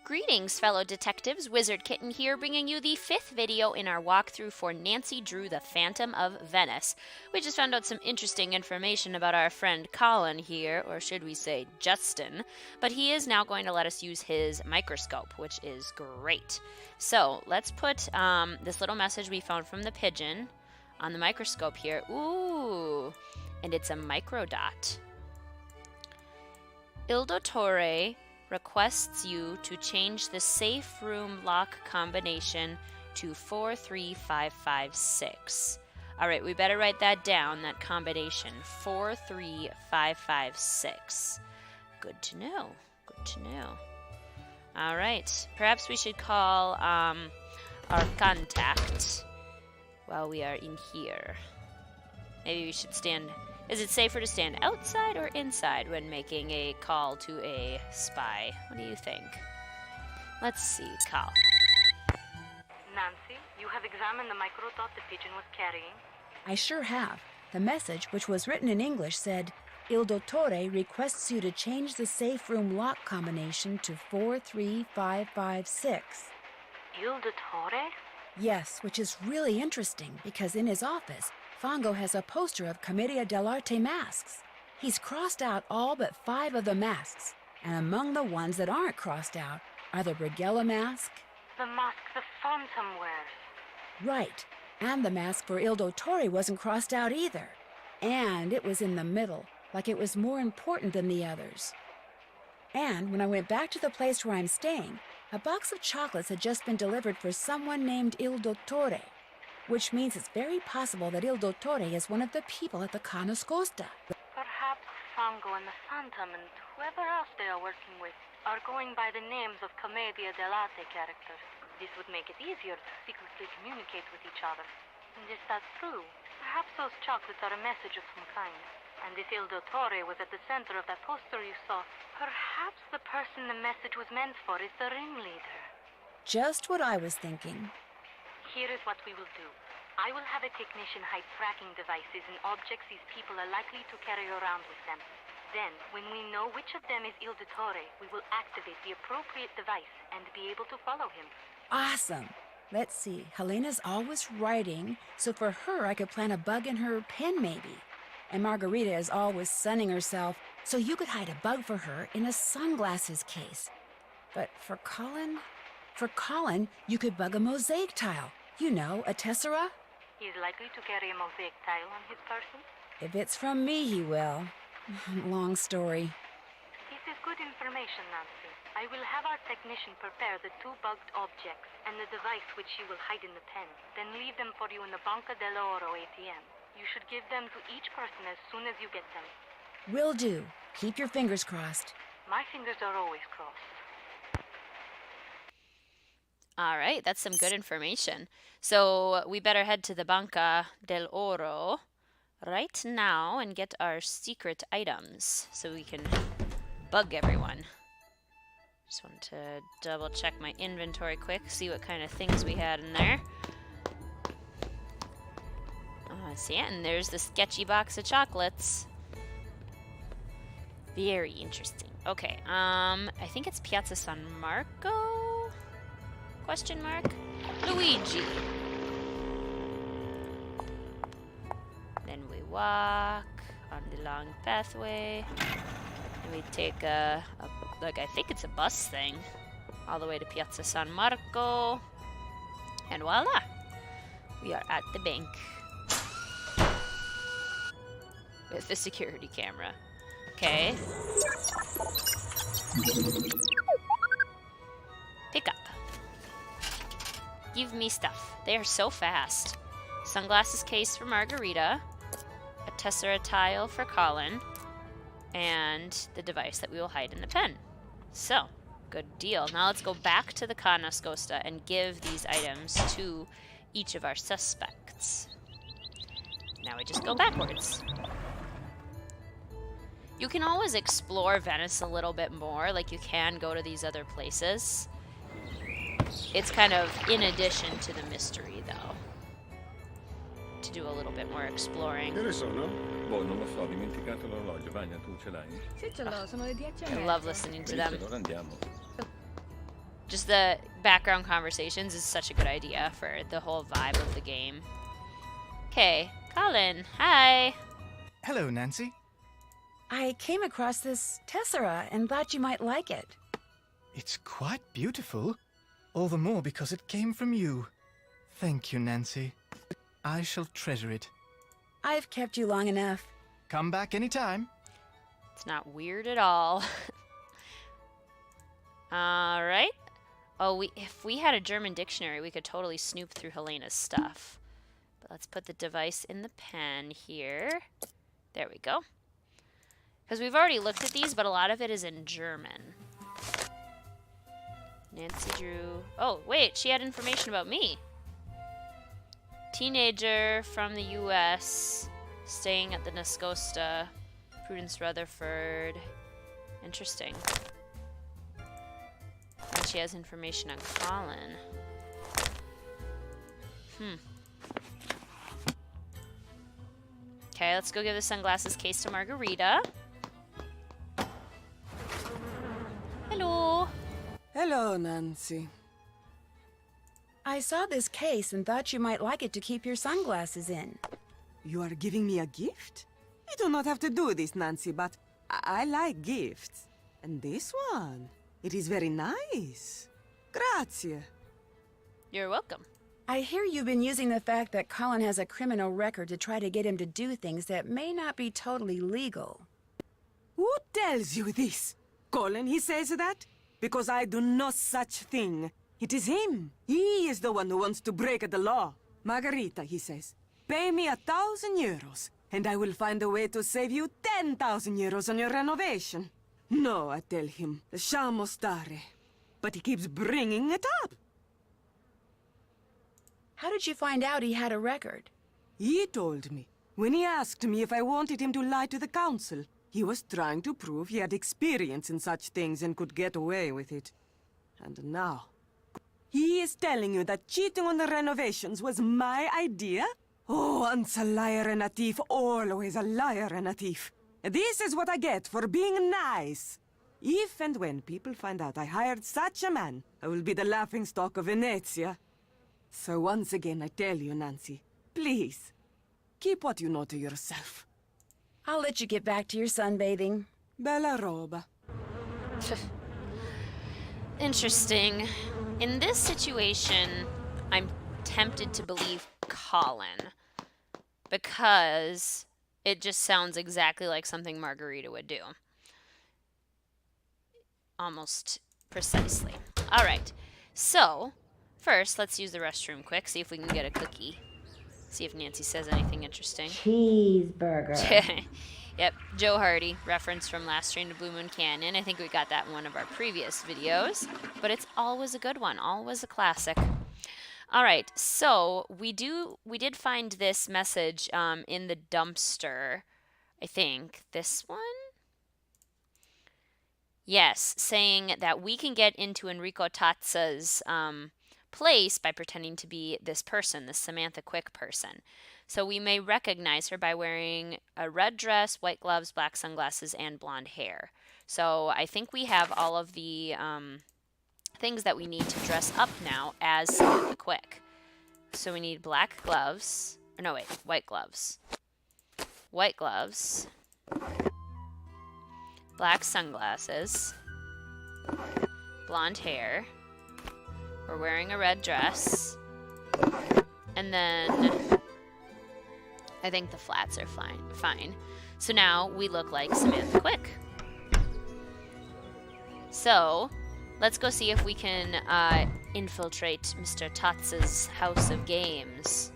Greetings, fellow detectives. Wizard Kitten here, bringing you the 5th video in our walkthrough for Nancy Drew the Phantom of Venice. We just found out some interesting information about our friend Colin here, or should we say Justin, but he is now going to let us use his microscope, which is great. So let's put this little message we found from the pigeon on the microscope here. Ooh, and it's a microdot. Il Dottore requests you to change the safe room lock combination to 43556. All right, we better write that down, that combination, 43556. Good to know, good to know. All right, perhaps we should call our contact while we are in here. Maybe we should stand. Is it safer to stand outside or inside when making a call to a spy? What do you think? Let's see, call. Nancy, you have examined the microdot the pigeon was carrying? I sure have. The message, which was written in English, said, Il Dottore requests you to change the safe room lock combination to 43556. Il Dottore? Yes, which is really interesting because in his office, Fongo has a poster of Commedia dell'arte masks. He's crossed out all but 5 of the masks, and among the ones that aren't crossed out are the Brighella mask. The mask the Phantom wears. Right, and the mask for Il Dottore wasn't crossed out either. And it was in the middle, like it was more important than the others. And when I went back to the place where I'm staying, a box of chocolates had just been delivered for someone named Il Dottore, which means it's very possible that Il Dottore is one of the people at the Casa. Perhaps Fongo and the Phantom and whoever else they are working with are going by the names of Commedia dell'arte characters. This would make it easier to secretly communicate with each other. And if that's true, perhaps those chocolates are a message of some kind. And if Il Dottore was at the center of that poster you saw, perhaps the person the message was meant for is the ringleader. Just what I was thinking. Here is what we will do. I will have a technician hide tracking devices in objects these people are likely to carry around with them. Then, when we know which of them is Il Dottore, we will activate the appropriate device and be able to follow him. Awesome. Let's see. Helena's always writing, so for her I could plant a bug in her pen maybe. And Margarita is always sunning herself, so you could hide a bug for her in a sunglasses case. But for Colin? For Colin, you could bug a mosaic tile. You know, a tessera? He is likely to carry a mosaic tile on his person. If it's from me, he will. Long story. This is good information, Nancy. I will have our technician prepare the 2 bugged objects and the device which she will hide in the pen, then leave them for you in the Banca dell'Oro ATM. You should give them to each person as soon as you get them. Will do. Keep your fingers crossed. My fingers are always crossed. All right, that's some good information. So we better head to the Banca dell'Oro right now and get our secret items so we can bug everyone. Just wanted to double check my inventory quick, see what kind of things we had in there. See, and there's the sketchy box of chocolates. Very interesting. Okay, I think it's Piazza San Marco? Question mark? Luigi. Then we walk on the long pathway. And we take I think it's a bus thing, all the way to Piazza San Marco. And voila! We are at the bank. With the security camera. Okay. Pick up. Give me stuff. They are so fast. Sunglasses case for Margarita. A tessera tile for Colin. And the device that we will hide in the pen. So, good deal. Now let's go back to the Canascosta and give these items to each of our suspects. Now we just go backwards. You can always explore Venice a little bit more, like you can go to these other places. It's kind of in addition to the mystery, though. To do a little bit more exploring. Che ore sono? Boh, non lo so, ho dimenticato l'orologio. Vania, tu ce l'hai? Sì, ce l'ho, sono le 10 e I mezza. love listening to them. Allora andiamo. Just the background conversations is such a good idea for the whole vibe of the game. Okay, Colin, hi. Hello, Nancy. I came across this tessera and thought you might like it. It's quite beautiful. All the more because it came from you. Thank you, Nancy. I shall treasure it. I've kept you long enough. Come back anytime. It's not weird at all. Alright. Oh, if we had a German dictionary, we could totally snoop through Helena's stuff. But let's put the device in the pen here. There we go. Because we've already looked at these, but a lot of it is in German. Nancy Drew. Oh, wait, she had information about me. Teenager from the U.S. staying at the Nascosta. Prudence Rutherford. Interesting. And she has information on Colin. Okay, let's go give the sunglasses case to Margarita. Hello. Hello, Nancy. I saw this case and thought you might like it to keep your sunglasses in. You are giving me a gift? You do not have to do this, Nancy, but I like gifts. And this one, it is very nice. Grazie. You're welcome. I hear you've been using the fact that Colin has a criminal record to try to get him to do things that may not be totally legal. Who tells you this? Colin, he says that? Because I do no such thing. It is him. He is the one who wants to break the law. Margarita, he says, pay me 1,000 euros, and I will find a way to save you 10,000 euros on your renovation. No, I tell him, lasciamo stare. But he keeps bringing it up. How did you find out he had a record? He told me. When he asked me if I wanted him to lie to the council, he was trying to prove he had experience in such things and could get away with it. And now, he is telling you that cheating on the renovations was my idea? Oh, once a liar and a thief, always a liar and a thief. This is what I get for being nice. If and when people find out I hired such a man, I will be the laughingstock of Venezia. So once again I tell you, Nancy, please, keep what you know to yourself. I'll let you get back to your sunbathing. Bella roba. Interesting. In this situation, I'm tempted to believe Colin. Because it just sounds exactly like something Margarita would do. Almost precisely. Alright, so first let's use the restroom quick, see if we can get a cookie. See if Nancy says anything interesting. Cheeseburger. Yep, Joe Hardy, reference from Last Train to Blue Moon Canyon. I think we got that in one of our previous videos, but it's always a good one, always a classic. Alright, so we did find this message in the dumpster, I think. This one? Yes, saying that we can get into Enrico Tazza's place by pretending to be this person, this Samantha Quick person. So we may recognize her by wearing a red dress, white gloves, black sunglasses, and blonde hair. So I think we have all of the things that we need to dress up now as Samantha Quick. So we need black gloves. Or no, wait, white gloves. White gloves. Black sunglasses. Blonde hair. We're wearing a red dress. And then I think the flats are fine. So now we look like Samantha Quick. So let's go see if we can infiltrate Mr. Tazza's House of Games.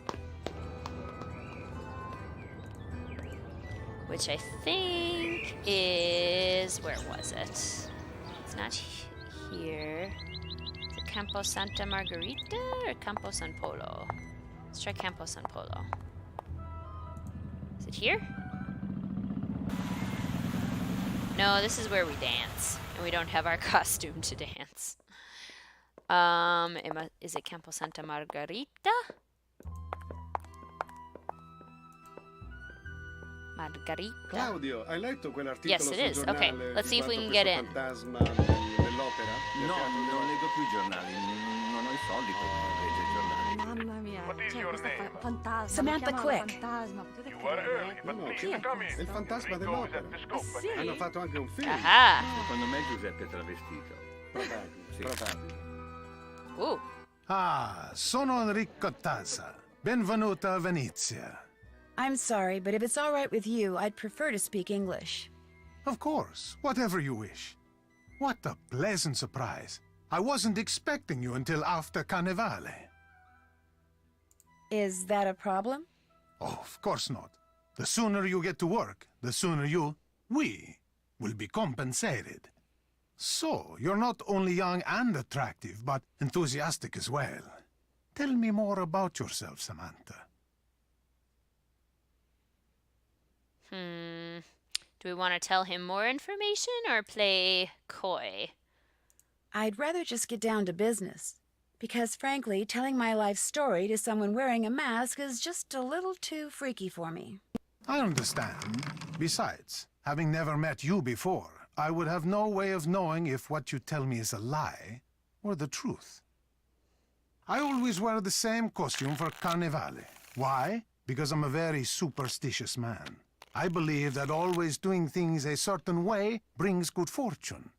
Which I think is... where was it? It's not here. Is it Campo Santa Margherita or Campo San Polo? Let's try Campo San Polo. Is it here? No, this is where we dance. And we don't have our costume to dance. Is it Campo Santa Margherita? Margarita. Claudio, hai letto quell'articolo Yes, it sul is. giornale Okay, let's see if we can get in. fantasma nell'opera? No, non leggo più i giornali. Non ho i soldi per leggere i giornali. Mamma mia, cioè, questa fantasma. Samantha, mi chiamano quick. fantasma, potete No, no, Chi è questo? è il fantasma dell'opera. Sì? Hanno fatto anche un film. Aha! Secondo me Giuseppe è travestito. Probabile, Sì. probabile. Ooh. Ah, sono Enrico Casa. Benvenuta a Venezia. I'm sorry, but if it's all right with you, I'd prefer to speak English. Of course, whatever you wish. What a pleasant surprise. I wasn't expecting you until after Carnevale. Is that a problem? Oh, of course not. The sooner you get to work, the sooner we will be compensated. So, you're not only young and attractive, but enthusiastic as well. Tell me more about yourself, Samantha. Do we want to tell him more information or play coy? I'd rather just get down to business. Because frankly, telling my life story to someone wearing a mask is just a little too freaky for me. I understand. Besides, having never met you before, I would have no way of knowing if what you tell me is a lie or the truth. I always wear the same costume for Carnevale. Why? Because I'm a very superstitious man. I believe that always doing things a certain way brings good fortune.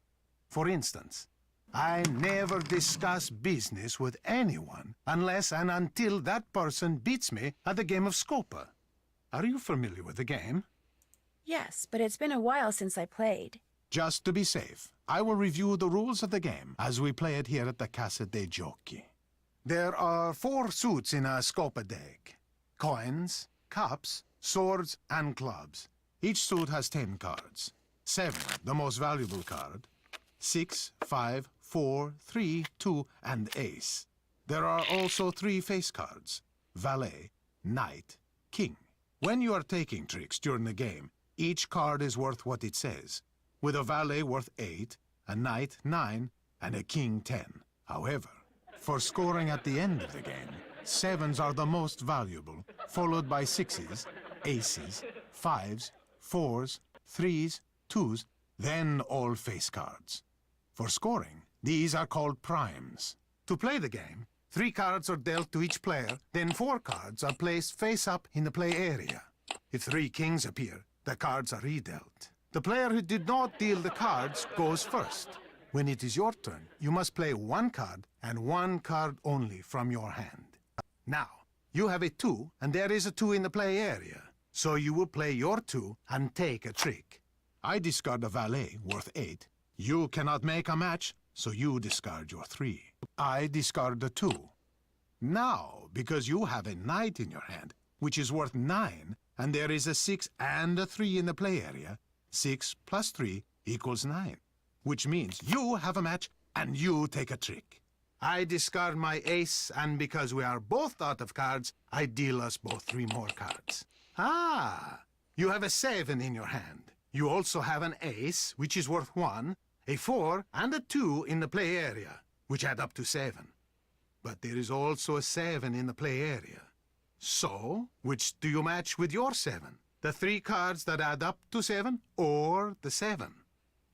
For instance, I never discuss business with anyone unless and until that person beats me at the game of scopa. Are you familiar with the game? Yes, but it's been a while since I played. Just to be safe, I will review the rules of the game as we play it here at the Casa dei Giochi. There are 4 suits in a scopa deck: coins, cups, swords, and clubs. Each suit has 10 cards. 7, the most valuable card. 6, 5, 4, 3, 2, and ace. There are also 3 face cards: valet, knight, king. When you are taking tricks during the game, each card is worth what it says, with a valet worth 8, a knight 9, and a king 10. However, for scoring at the end of the game, 7s are the most valuable, followed by 6s, aces, 5s, 4s, 3s, 2s, then all face cards. For scoring, these are called primes. To play the game, 3 cards are dealt to each player, then 4 cards are placed face up in the play area. If 3 kings appear, the cards are redealt. The player who did not deal the cards goes first. When it is your turn, you must play 1 card and 1 card only from your hand. Now, you have a 2, and there is a 2 in the play area. So you will play your 2 and take a trick. I discard a valet worth 8. You cannot make a match, so you discard your 3. I discard the 2. Now, because you have a knight in your hand, which is worth 9, and there is a 6 and a 3 in the play area, 6 plus 3 equals 9, which means you have a match and you take a trick. I discard my ace, and because we are both out of cards, I deal us both 3 more cards. Ah, you have a 7 in your hand. You also have an ace, which is worth 1, a 4, and a 2 in the play area, which add up to 7. But there is also a 7 in the play area. So, which do you match with your 7? The 3 cards that add up to 7, or the 7?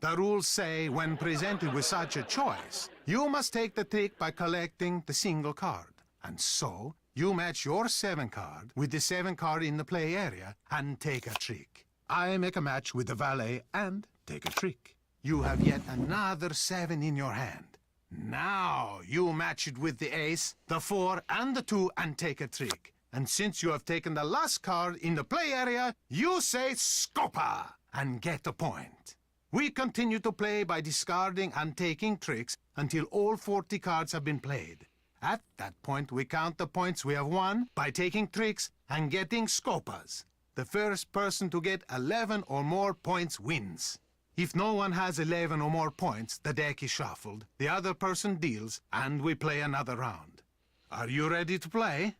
The rules say when presented with such a choice, you must take the trick by collecting the single card. And so, you match your 7 card with the 7 card in the play area and take a trick. I make a match with the valet and take a trick. You have yet another 7 in your hand. Now you match it with the ace, the 4, and the 2 and take a trick. And since you have taken the last card in the play area, you say scopa and get a point. We continue to play by discarding and taking tricks until all 40 cards have been played. At that point, we count the points we have won by taking tricks and getting scopas. The first person to get 11 or more points wins. If no one has 11 or more points, the deck is shuffled, the other person deals, and we play another round. Are you ready to play?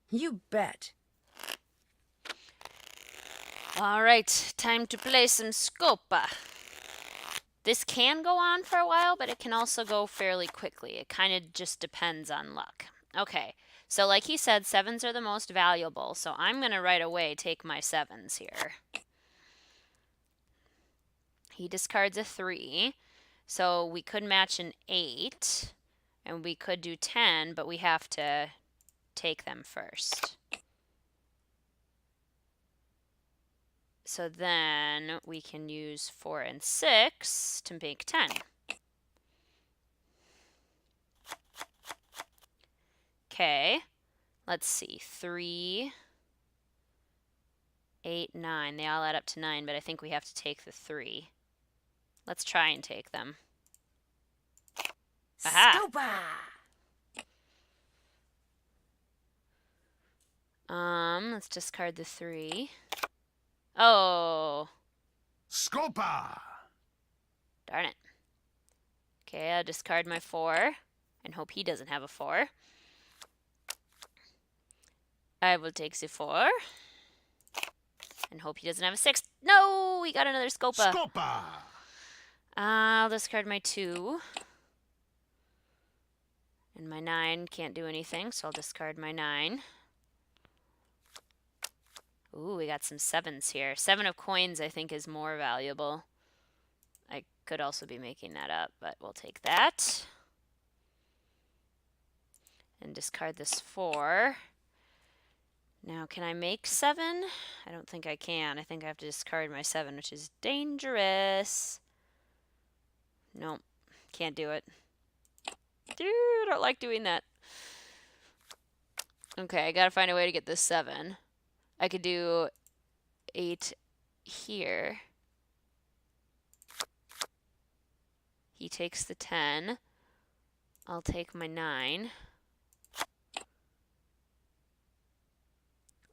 You bet. All right, time to play some scopa. This can go on for a while, but it can also go fairly quickly. It kind of just depends on luck. Okay, So like he said, 7s are the most valuable. So I'm going to right away take my 7s here. He discards a 3. So we could match an 8. And we could do 10, but we have to take them first. So then we can use 4 and 6 to make 10. Okay, let's see. 3, 8, 9. They all add up to 9, but I think we have to take the 3. Let's try and take them. Aha! Scopa! Let's discard the 3. Oh, Scopa! darn it. Okay, I'll discard my 4 and hope he doesn't have a 4. I will take the 4 and hope he doesn't have a 6. No, we got another scopa. Scopa! I'll discard my 2. And my 9 can't do anything, so I'll discard my 9. Ooh, we got some 7s here. 7 of coins, I think, is more valuable. I could also be making that up, but we'll take that. And discard this 4. Now, can I make 7? I don't think I can. I think I have to discard my 7, which is dangerous. Nope, can't do it. Dude, I don't like doing that. Okay, I gotta find a way to get this 7. I could do 8 here. He takes the 10. I'll take my 9.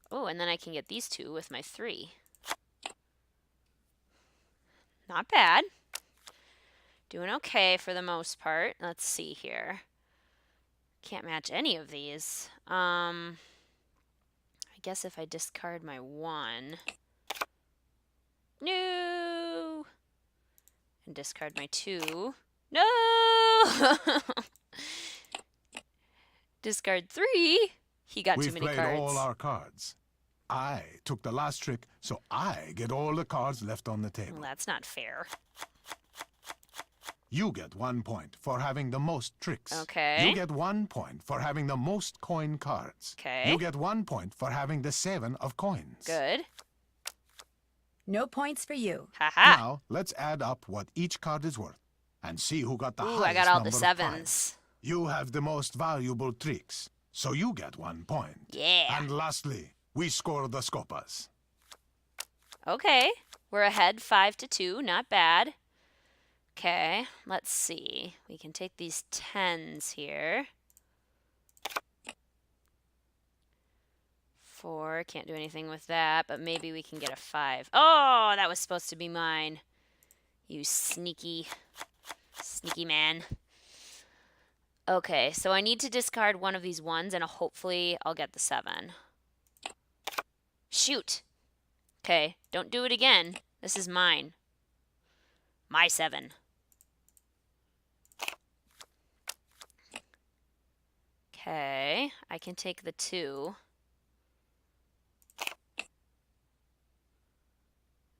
Oh, and then I can get these 2 with my 3. Not bad. Doing okay for the most part. Let's see here. Can't match any of these. I guess if I discard my 1. No! And discard my 2. No! Discard 3. He got too We've many played cards. all our cards. I took the last trick, so I get all the cards left on the table. Well, that's not fair. You get 1 point for having the most tricks. Okay. You get 1 point for having the most coin cards. Okay. You get 1 point for having the 7 of coins. Good. No points for you. Haha. Now, let's add up what each card is worth and see who got the Ooh, highest I got all the number of 7s. fives. You have the most valuable tricks, so you get 1 point. Yeah. And lastly, we score the scopas. Okay. We're ahead 5-2. Not bad. Okay, let's see. We can take these 10s here. 4, can't do anything with that, but maybe we can get a 5. Oh, that was supposed to be mine. You sneaky man. Okay, so I need to discard one of these 1s, and hopefully I'll get the 7. Shoot. Okay, don't do it again. This is mine. My 7. Okay, I can take the 2.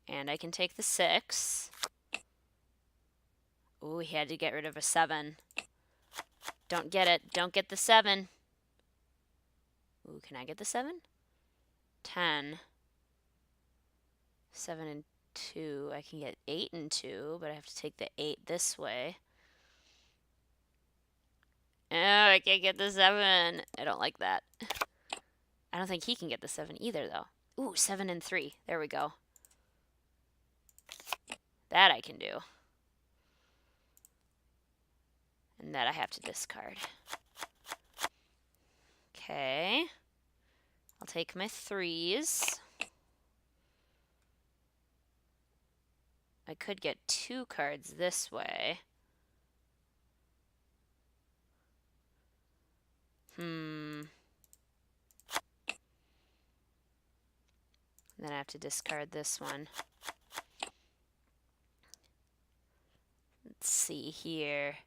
And I can take the 6. Ooh, he had to get rid of a 7. Don't get it. Don't get the 7. Ooh, can I get the 7? 10. 7 and 2. I can get 8 and 2, but I have to take the 8 this way. Oh, I can't get the 7. I don't like that. I don't think he can get the 7 either, though. Ooh, 7 and 3. There we go. That I can do. And that I have to discard. Okay. I'll take my 3s. I could get 2 cards this way. Then I have to discard this one. Let's see here.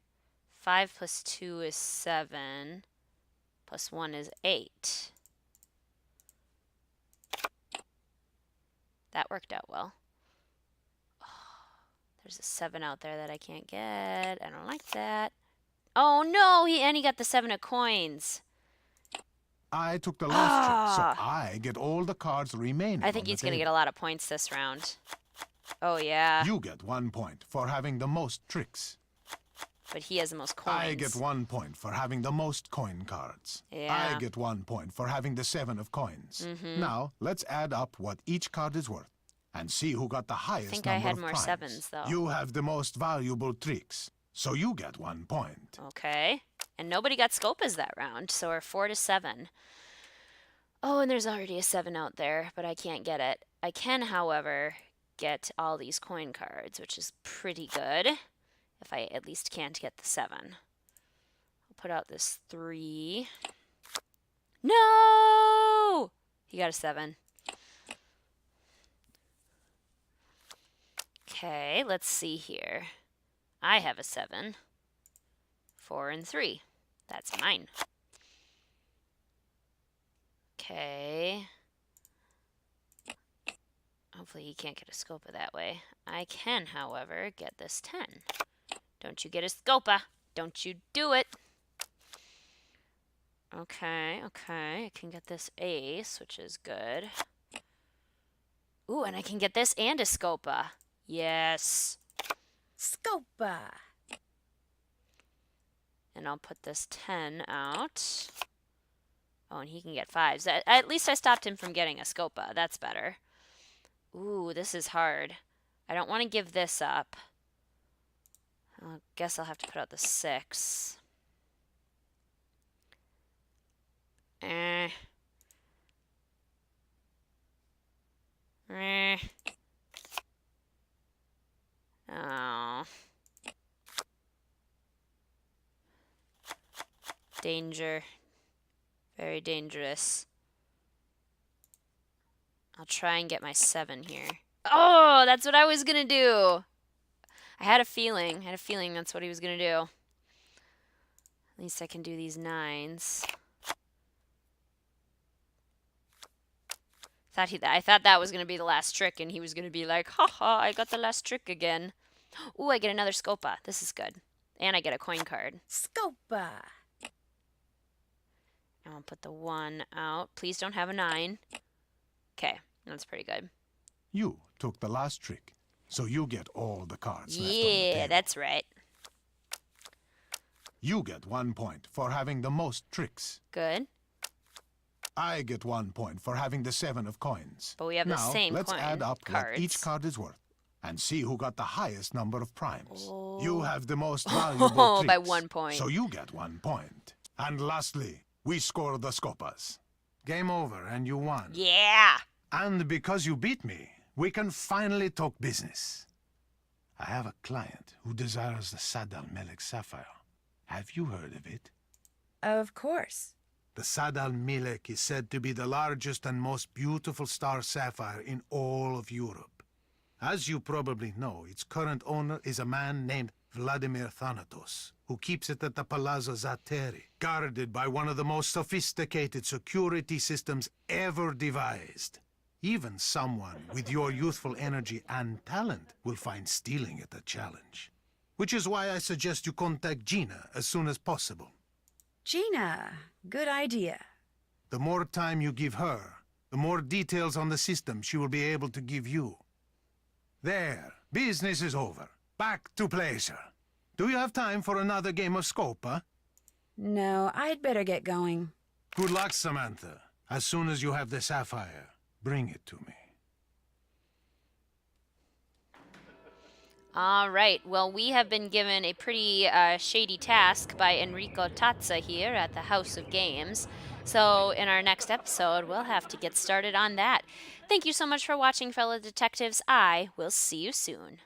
5 plus 2 is 7. Plus 1 is 8. That worked out well. Oh, there's a 7 out there that I can't get. I don't like that. Oh no, he got the 7 of coins. I took the last trick, so I get all the cards remaining. I think he's going to get a lot of points this round. Oh yeah. You get 1 point for having the most tricks. But he has the most coins. I get 1 point for having the most coin cards. Yeah. I get 1 point for having the 7 of coins. Now, let's add up what each card is worth and see who got the highest number of I think I had more primes. 7s, though. You have the most valuable tricks, so you get 1 point. Okay. And nobody got scopas that round, so we're 4 to 7. Oh, and there's already a 7 out there, but I can't get it. I can, however, get all these coin cards, which is pretty good. If I at least can't get the 7. I'll put out this 3. No! He got a 7. Okay, let's see here. I have a 7. 4 and 3. That's mine. Okay. Hopefully he can't get a scopa that way. I can, however, get this 10. Don't you get a scopa. Don't you do it. Okay, okay. I can get this ace, which is good. Ooh, and I can get this and a scopa. Yes. Scopa. And I'll put this 10 out. Oh, and he can get 5s. At least I stopped him from getting a scopa. That's better. Ooh, this is hard. I don't want to give this up. I guess I'll have to put out the 6. Eh. Oh. Danger. Very dangerous. I'll try and get my 7 here. Oh, that's what I was gonna do. I had a feeling. That's what he was gonna do. At least I can do these 9s. I thought that was gonna be the last trick, and he was gonna be like, haha, I got the last trick again. Ooh, I get another scopa. This is good. And I get a coin card. Scopa. And I'll put the 1 out. Please don't have a 9. Okay, that's pretty good. You took the last trick, so you get all the cards left on the Yeah, table. that's right. You get 1 point for having the most tricks. Good. I get 1 point for having the 7 of coins. But we have the now, same let's add up cards. what each card is worth and see who got the highest number of primes. Oh. You have the most valuable Oh, tricks, by 1 point. so you get 1 point. And lastly, we score the scopas. Game over, and you won. Yeah. And because you beat me, we can finally talk business. I have a client who desires the Sadal Melek sapphire. Have you heard of it? Of course. The Sadal Melek is said to be the largest and most beautiful star sapphire in all of Europe. As you probably know, its current owner is a man named Vladimir Thanatos, who keeps it at the Palazzo Zateri, guarded by one of the most sophisticated security systems ever devised. Even someone with your youthful energy and talent will find stealing it a challenge. Which is why I suggest you contact Gina as soon as possible. Gina, good idea. The more time you give her, the more details on the system she will be able to give you. There, business is over. Back to pleasure. Do you have time for another game of scopa? No, I'd better get going. Good luck, Samantha. As soon as you have the sapphire, bring it to me. All right. Well, we have been given a pretty shady task by Enrico Tazza here at the House of Games. So in our next episode, we'll have to get started on that. Thank you so much for watching, fellow detectives. I will see you soon.